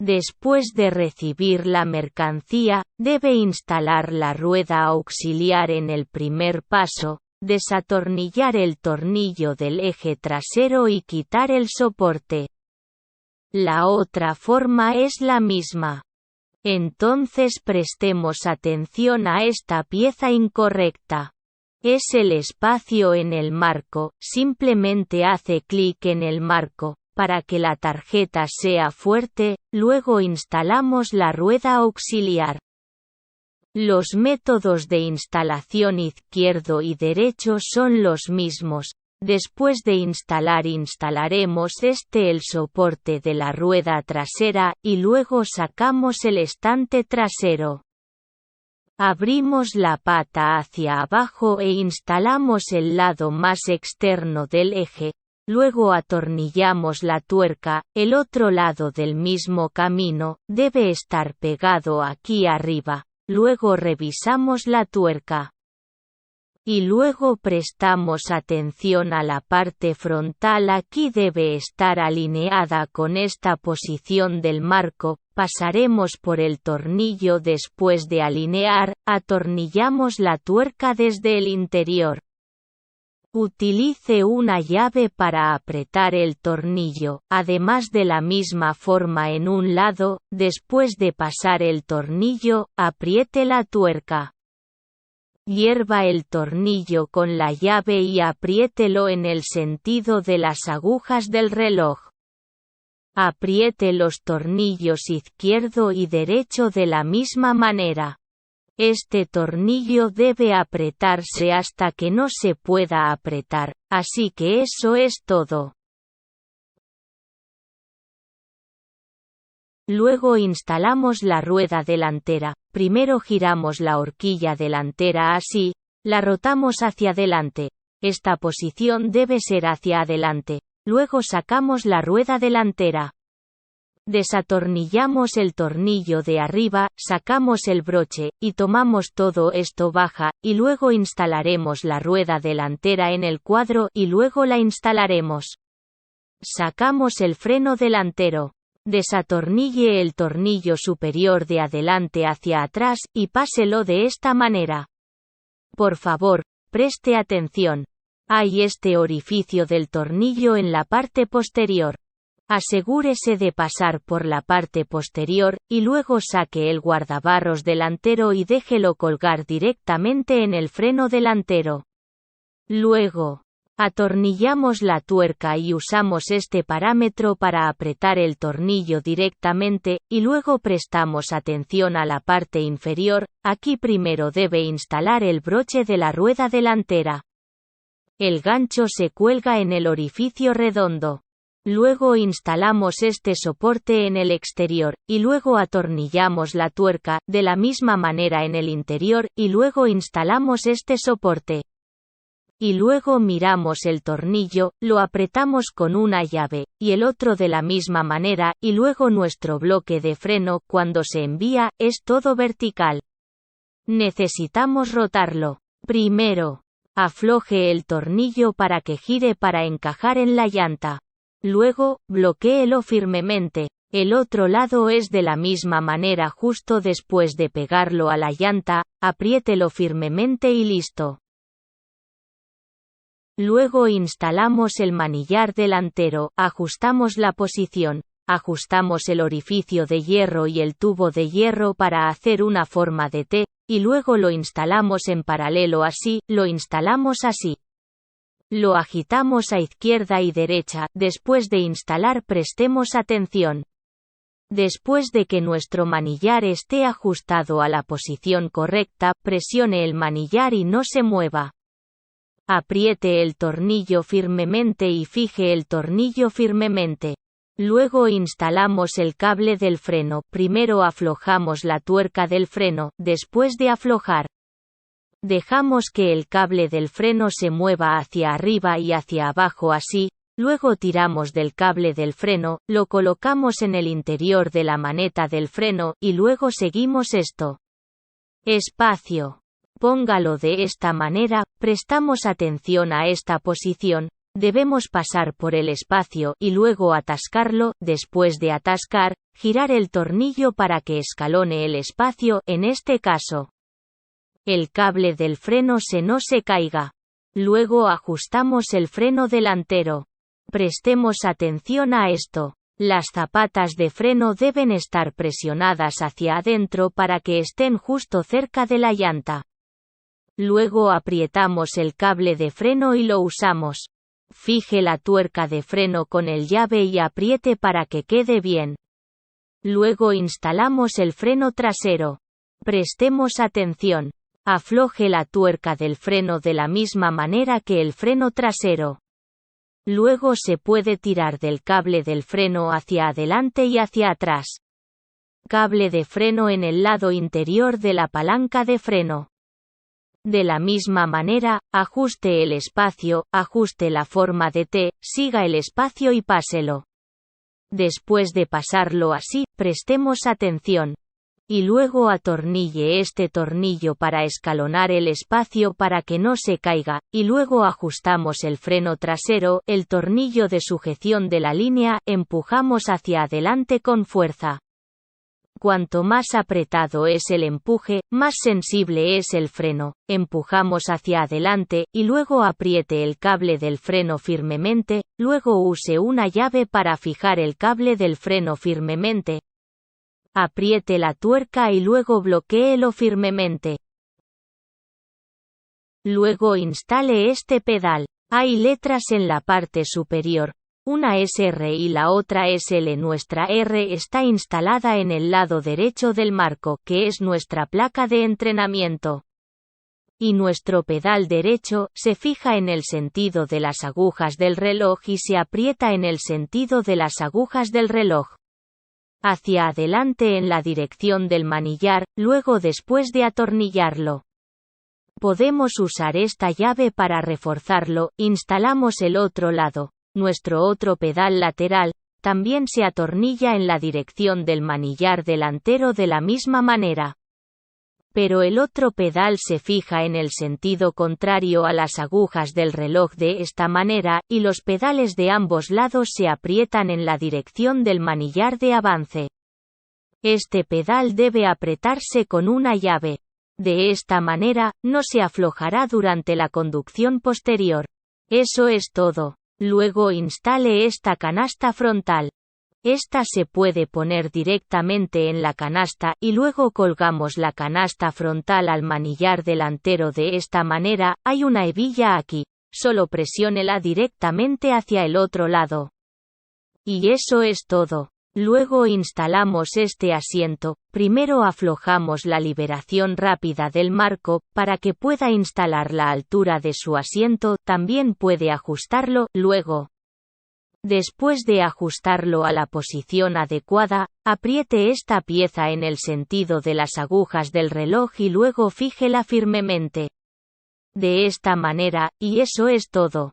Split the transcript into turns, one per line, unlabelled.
Después de recibir la mercancía, debe instalar la rueda auxiliar en el primer paso, desatornillar el tornillo del eje trasero y quitar el soporte. La otra forma es la misma. Entonces prestemos atención a esta pieza incorrecta. Es el espacio en el marco, simplemente hace clic en el marco, para que la tarjeta sea fuerte, luego instalamos la rueda auxiliar. Los métodos de instalación izquierdo y derecho son los mismos. Después de instalaremos el soporte de la rueda trasera, y luego sacamos el estante trasero. Abrimos la pata hacia abajo e instalamos el lado más externo del eje. Luego atornillamos la tuerca, el otro lado del mismo camino, debe estar pegado aquí arriba. Luego revisamos la tuerca. Y luego prestamos atención a la parte frontal, aquí debe estar alineada con esta posición del marco. Pasaremos por el tornillo después de alinear, atornillamos la tuerca desde el interior. Utilice una llave para apretar el tornillo, además de la misma forma en un lado. Después de pasar el tornillo, apriete la tuerca. Hierva el tornillo con la llave y apriételo en el sentido de las agujas del reloj. Apriete los tornillos izquierdo y derecho de la misma manera. Este tornillo debe apretarse hasta que no se pueda apretar, así que eso es todo. Luego instalamos la rueda delantera. Primero giramos la horquilla delantera así, la rotamos hacia adelante. Esta posición debe ser hacia adelante. Luego sacamos la rueda delantera. Desatornillamos el tornillo de arriba, sacamos el broche, y tomamos todo esto baja, y luego instalaremos la rueda delantera en el cuadro y luego la instalaremos. Sacamos el freno delantero. Desatornille el tornillo superior de adelante hacia atrás, y páselo de esta manera. Por favor, preste atención. Hay este orificio del tornillo en la parte posterior. Asegúrese de pasar por la parte posterior, y luego saque el guardabarros delantero y déjelo colgar directamente en el freno delantero. Luego, atornillamos la tuerca y usamos este parámetro para apretar el tornillo directamente, y luego prestamos atención a la parte inferior. Aquí primero debe instalar el broche de la rueda delantera. El gancho se cuelga en el orificio redondo. Luego instalamos este soporte en el exterior, y luego atornillamos la tuerca, de la misma manera en el interior, y luego instalamos este soporte. Y luego miramos el tornillo, lo apretamos con una llave, y el otro de la misma manera, y luego nuestro bloque de freno, cuando se envía, es todo vertical. Necesitamos rotarlo. Primero, afloje el tornillo para que gire para encajar en la llanta. Luego, bloquéelo firmemente. El otro lado es de la misma manera justo después de pegarlo a la llanta, apriételo firmemente y listo. Luego instalamos el manillar delantero, ajustamos la posición, ajustamos el orificio de hierro y el tubo de hierro para hacer una forma de T, y luego lo instalamos en paralelo así, lo instalamos así. Lo agitamos a izquierda y derecha. Después de instalar prestemos atención. Después de que nuestro manillar esté ajustado a la posición correcta, presione el manillar y no se mueva. Apriete el tornillo firmemente y fije el tornillo firmemente. Luego instalamos el cable del freno. Primero aflojamos la tuerca del freno, después de aflojar. Dejamos que el cable del freno se mueva hacia arriba y hacia abajo así, luego tiramos del cable del freno, lo colocamos en el interior de la maneta del freno, y luego seguimos esto. Espacio. Póngalo de esta manera, prestamos atención a esta posición, Debemos pasar por el espacio y luego atascarlo. Después de atascar, girar el tornillo para que escalone el espacio, en este caso. El cable del freno no se caiga. Luego ajustamos el freno delantero. Prestemos atención a esto. Las zapatas de freno deben estar presionadas hacia adentro para que estén justo cerca de la llanta. Luego aprietamos el cable de freno y lo usamos. Fije la tuerca de freno con el llave y apriete para que quede bien. Luego instalamos el freno trasero. Prestemos atención. Afloje la tuerca del freno de la misma manera que el freno trasero. Luego se puede tirar del cable del freno hacia adelante y hacia atrás. Cable de freno en el lado interior de la palanca de freno. De la misma manera, ajuste el espacio, ajuste la forma de T, siga el espacio y páselo. Después de pasarlo así, prestemos atención. Y luego atornille este tornillo para escalonar el espacio para que no se caiga, y luego ajustamos el freno trasero, el tornillo de sujeción de la línea, empujamos hacia adelante con fuerza. Cuanto más apretado es el empuje, más sensible es el freno. Empujamos hacia adelante, y luego apriete el cable del freno firmemente, luego use una llave para fijar el cable del freno firmemente. Apriete la tuerca y luego bloquéelo firmemente. Luego instale este pedal. Hay letras en la parte superior. Una es R y la otra es L. Nuestra R está instalada en el lado derecho del marco, que es nuestra placa de entrenamiento. Y nuestro pedal derecho se fija en el sentido de las agujas del reloj y se aprieta en el sentido de las agujas del reloj. Hacia adelante en la dirección del manillar, luego después de atornillarlo. Podemos usar esta llave para reforzarlo. Instalamos el otro lado. Nuestro otro pedal lateral, también se atornilla en la dirección del manillar delantero de la misma manera. Pero el otro pedal se fija en el sentido contrario a las agujas del reloj de esta manera, y los pedales de ambos lados se aprietan en la dirección del manillar de avance. Este pedal debe apretarse con una llave. De esta manera, no se aflojará durante la conducción posterior. Eso es todo. Luego instale esta canasta frontal. Esta se puede poner directamente en la canasta y luego colgamos la canasta frontal al manillar delantero de esta manera. Hay una hebilla aquí. Solo presiónela directamente hacia el otro lado. Y eso es todo. Luego instalamos este asiento. Primero aflojamos la liberación rápida del marco, para que pueda instalar la altura de su asiento. También puede ajustarlo, luego. Después de ajustarlo a la posición adecuada, apriete esta pieza en el sentido de las agujas del reloj y luego fíjela firmemente. De esta manera, y eso es todo.